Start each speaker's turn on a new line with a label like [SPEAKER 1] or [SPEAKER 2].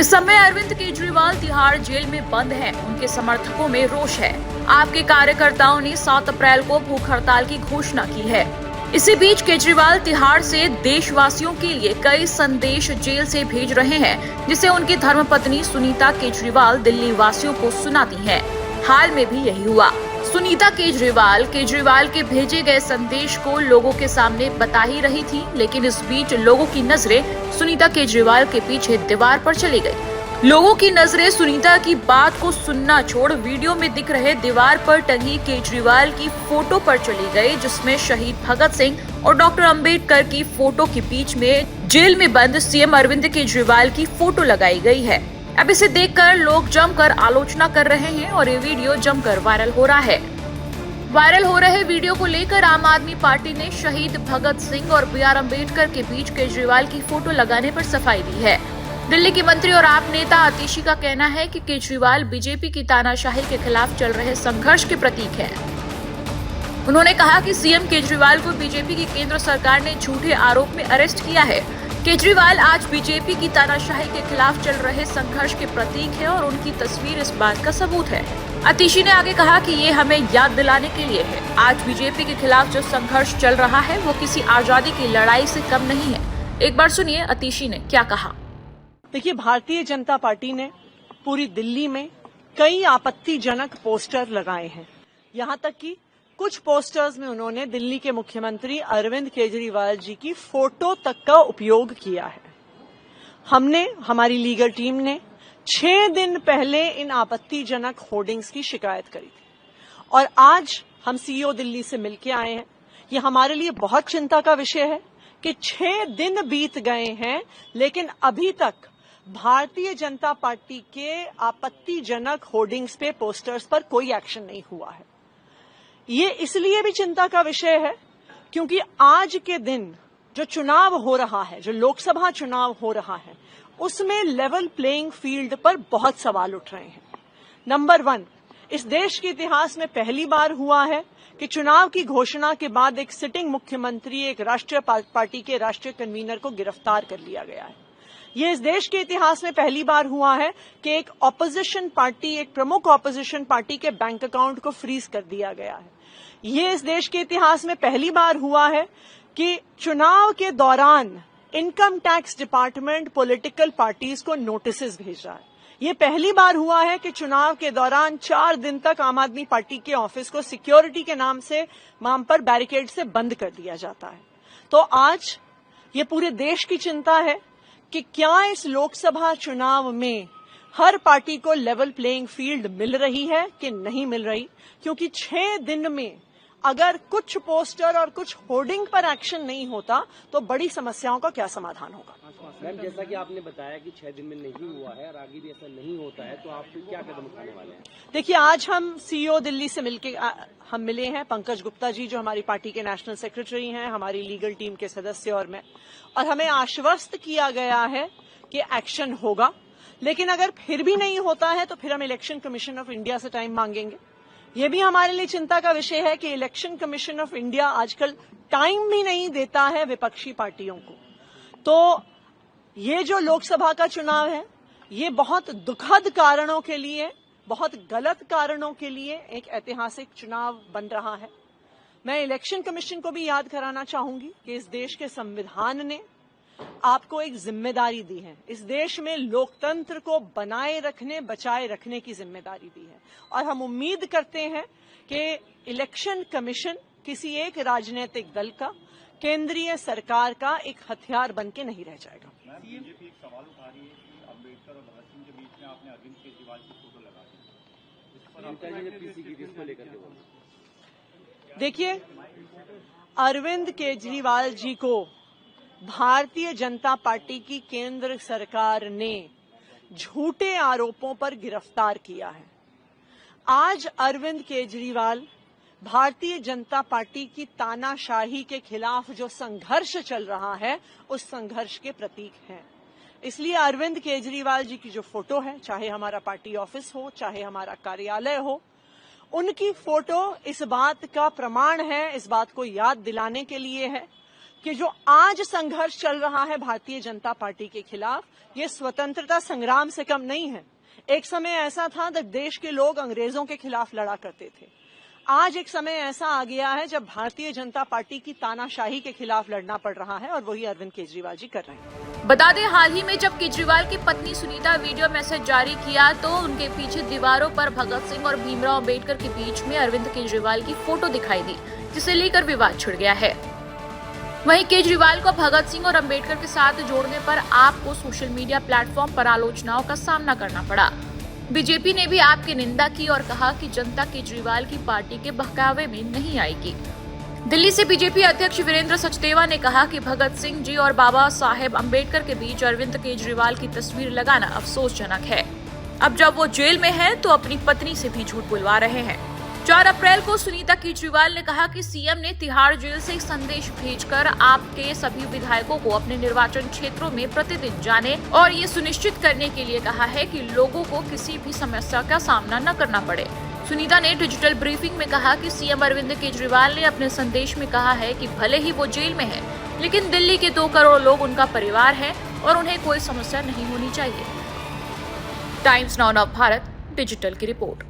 [SPEAKER 1] इस समय अरविंद केजरीवाल तिहाड़ जेल में बंद हैं। उनके समर्थकों में रोष है। आपके कार्यकर्ताओं ने 7 अप्रैल को भूख हड़ताल की घोषणा की है। इसी बीच केजरीवाल तिहाड़ से देशवासियों के लिए कई संदेश जेल से भेज रहे हैं, जिसे उनकी धर्मपत्नी सुनीता केजरीवाल दिल्ली वासियों को सुनाती हैं। हाल में भी यही हुआ। सुनीता केजरीवाल के भेजे गए संदेश को लोगों के सामने बता ही रही थी, लेकिन इस बीच लोगों की नजरें सुनीता केजरीवाल के पीछे दीवार पर चली गई। लोगों की नजरें सुनीता की बात को सुनना छोड़ वीडियो में दिख रहे दीवार पर टंगी केजरीवाल की फोटो पर चली गई, जिसमें शहीद भगत सिंह और डॉक्टर अंबेडकर की फोटो के बीच में जेल में बंद सीएम अरविंद केजरीवाल की फोटो लगाई गई है। अब इसे देखकर लोग जमकर आलोचना कर रहे हैं और ये वीडियो जमकर वायरल हो रहा है। वायरल हो रहे वीडियो को लेकर आम आदमी पार्टी ने शहीद भगत सिंह और बी आर अम्बेडकर के बीच केजरीवाल की फोटो लगाने पर सफाई दी है। दिल्ली के मंत्री और आप नेता आतिशी का कहना है कि केजरीवाल बीजेपी की तानाशाही के खिलाफ चल रहे संघर्ष के प्रतीक है। उन्होंने कहा कि सीएम केजरीवाल को बीजेपी की केंद्र सरकार ने झूठे आरोप में अरेस्ट किया है। केजरीवाल आज बीजेपी की तानाशाही के खिलाफ चल रहे संघर्ष के प्रतीक है और उनकी तस्वीर इस बात का सबूत है। आतिशी ने आगे कहा कि ये हमें याद दिलाने के लिए है। आज बीजेपी के खिलाफ जो संघर्ष चल रहा है वो किसी आजादी की लड़ाई से कम नहीं है। एक बार सुनिए आतिशी ने क्या कहा।
[SPEAKER 2] देखिए, भारतीय जनता पार्टी ने पूरी दिल्ली में कई आपत्तिजनक पोस्टर लगाए हैं। यहाँ तक कि कुछ पोस्टर्स में उन्होंने दिल्ली के मुख्यमंत्री अरविंद केजरीवाल जी की फोटो तक का उपयोग किया है। हमारी लीगल टीम ने 6 दिन पहले इन आपत्तिजनक होर्डिंग्स की शिकायत करी थी और आज हम सीईओ दिल्ली से मिलकर आए हैं। ये हमारे लिए बहुत चिंता का विषय है कि 6 दिन बीत गए हैं, लेकिन अभी तक भारतीय जनता पार्टी के आपत्तिजनक होर्डिंग्स पे, पोस्टर्स पर कोई एक्शन नहीं हुआ है। ये इसलिए भी चिंता का विषय है क्योंकि आज के दिन जो चुनाव हो रहा है, जो लोकसभा चुनाव हो रहा है, उसमें लेवल प्लेइंग फील्ड पर बहुत सवाल उठ रहे हैं। नंबर 1, इस देश के इतिहास में पहली बार हुआ है कि चुनाव की घोषणा के बाद एक सिटिंग मुख्यमंत्री, एक राष्ट्रीय पार्टी के राष्ट्रीय कन्वीनर को गिरफ्तार कर लिया गया है। ये इस देश के इतिहास में पहली बार हुआ है कि एक ऑपोजिशन पार्टी, एक प्रमुख ऑपोजिशन पार्टी के बैंक अकाउंट को फ्रीज कर दिया गया है। ये इस देश के इतिहास में पहली बार हुआ है कि चुनाव के दौरान income tax department political parties को नोटिसेस भेज रहा है। ये पहली बार हुआ है कि चुनाव के दौरान 4 दिन तक आम आदमी पार्टी के ऑफिस को सिक्योरिटी के नाम पर बैरिकेड से बंद कर दिया जाता है। तो आज ये पूरे देश की चिंता है कि क्या इस लोकसभा चुनाव में हर पार्टी को लेवल प्लेइंग फील्ड मिल रही है कि नहीं मिल रही, क्योंकि 6 दिन में अगर कुछ पोस्टर और कुछ होर्डिंग पर एक्शन नहीं होता तो बड़ी समस्याओं का क्या समाधान होगा।
[SPEAKER 3] मैम, जैसा कि आपने बताया कि 6 दिन में नहीं हुआ है और आगे भी ऐसा नहीं होता है, तो आप फिर क्या कदम उठाने वाले हैं?
[SPEAKER 2] देखिए, आज हम सीईओ दिल्ली से हम मिले हैं। पंकज गुप्ता जी जो हमारी पार्टी के नेशनल सेक्रेटरी हैं, हमारी लीगल टीम के सदस्य और मैं, और हमें आश्वस्त किया गया है कि एक्शन होगा। लेकिन अगर फिर भी नहीं होता है तो फिर हम इलेक्शन कमीशन ऑफ इंडिया से टाइम मांगेंगे। ये भी हमारे लिए चिंता का विषय है कि इलेक्शन कमीशन ऑफ इंडिया आजकल टाइम भी नहीं देता है विपक्षी पार्टियों को। तो ये जो लोकसभा का चुनाव है, ये बहुत दुखद कारणों के लिए, बहुत गलत कारणों के लिए एक ऐतिहासिक चुनाव बन रहा है। मैं इलेक्शन कमीशन को भी याद कराना चाहूंगी कि इस देश के संविधान ने आपको एक जिम्मेदारी दी है। इस देश में लोकतंत्र को बनाए रखने, बचाए रखने की जिम्मेदारी दी है और हम उम्मीद करते हैं कि इलेक्शन कमीशन किसी एक राजनीतिक दल का, केंद्रीय सरकार का एक हथियार बन के नहीं रह जाएगा।
[SPEAKER 4] बीजेपी एक सवाल उठा रही है कि अम्बेडकर और भगत सिंह के बीच में आपने अरविंद केजरीवाल की फोटो लगा दी।
[SPEAKER 2] देखिए, अरविंद केजरीवाल जी को भारतीय जनता पार्टी की केंद्र सरकार ने झूठे आरोपों पर गिरफ्तार किया है। आज अरविंद केजरीवाल भारतीय जनता पार्टी की तानाशाही के खिलाफ जो संघर्ष चल रहा है, उस संघर्ष के प्रतीक हैं। इसलिए अरविंद केजरीवाल जी की जो फोटो है, चाहे हमारा पार्टी ऑफिस हो, चाहे हमारा कार्यालय हो, उनकी फोटो इस बात का प्रमाण है, इस बात को याद दिलाने के लिए है कि जो आज संघर्ष चल रहा है भारतीय जनता पार्टी के खिलाफ, ये स्वतंत्रता संग्राम से कम नहीं है। एक समय ऐसा था जब देश के लोग अंग्रेजों के खिलाफ लड़ा करते थे। आज एक समय ऐसा आ गया है जब भारतीय जनता पार्टी की तानाशाही के खिलाफ लड़ना पड़ रहा है, और वही अरविंद केजरीवाल जी कर रहे हैं।
[SPEAKER 1] बता दें, हाल ही में जब केजरीवाल की पत्नी सुनीता वीडियो मैसेज जारी किया तो उनके पीछे दीवारों पर भगत सिंह और भीमराव अंबेडकर के बीच में अरविंद केजरीवाल की फोटो दिखाई दी, जिसे लेकर विवाद छिड़ गया है। वहीं केजरीवाल को भगत सिंह और अंबेडकर के साथ जोड़ने पर आपको सोशल मीडिया प्लेटफॉर्म पर आलोचनाओं का सामना करना पड़ा। बीजेपी ने भी आपकी निंदा की और कहा कि जनता केजरीवाल की पार्टी के बहकावे में नहीं आएगी। दिल्ली से बीजेपी अध्यक्ष वीरेंद्र सचदेवा ने कहा कि भगत सिंह जी और बाबा साहेब अंबेडकर के बीच अरविंद केजरीवाल की तस्वीर लगाना अफसोसजनक है। अब जब वो जेल में है तो अपनी पत्नी से भी झूठ बुलवा रहे हैं। 4 अप्रैल को सुनीता केजरीवाल ने कहा कि सीएम ने तिहाड़ जेल से एक संदेश भेजकर आपके सभी विधायकों को अपने निर्वाचन क्षेत्रों में प्रतिदिन जाने और ये सुनिश्चित करने के लिए कहा है कि लोगों को किसी भी समस्या का सामना न करना पड़े। सुनीता ने डिजिटल ब्रीफिंग में कहा कि सीएम अरविंद केजरीवाल ने अपने संदेश में कहा है कि भले ही वो जेल में है, लेकिन दिल्ली के 2 करोड़ लोग उनका परिवार है और उन्हें कोई समस्या नहीं होनी चाहिए। टाइम्स नाउ भारत डिजिटल की रिपोर्ट।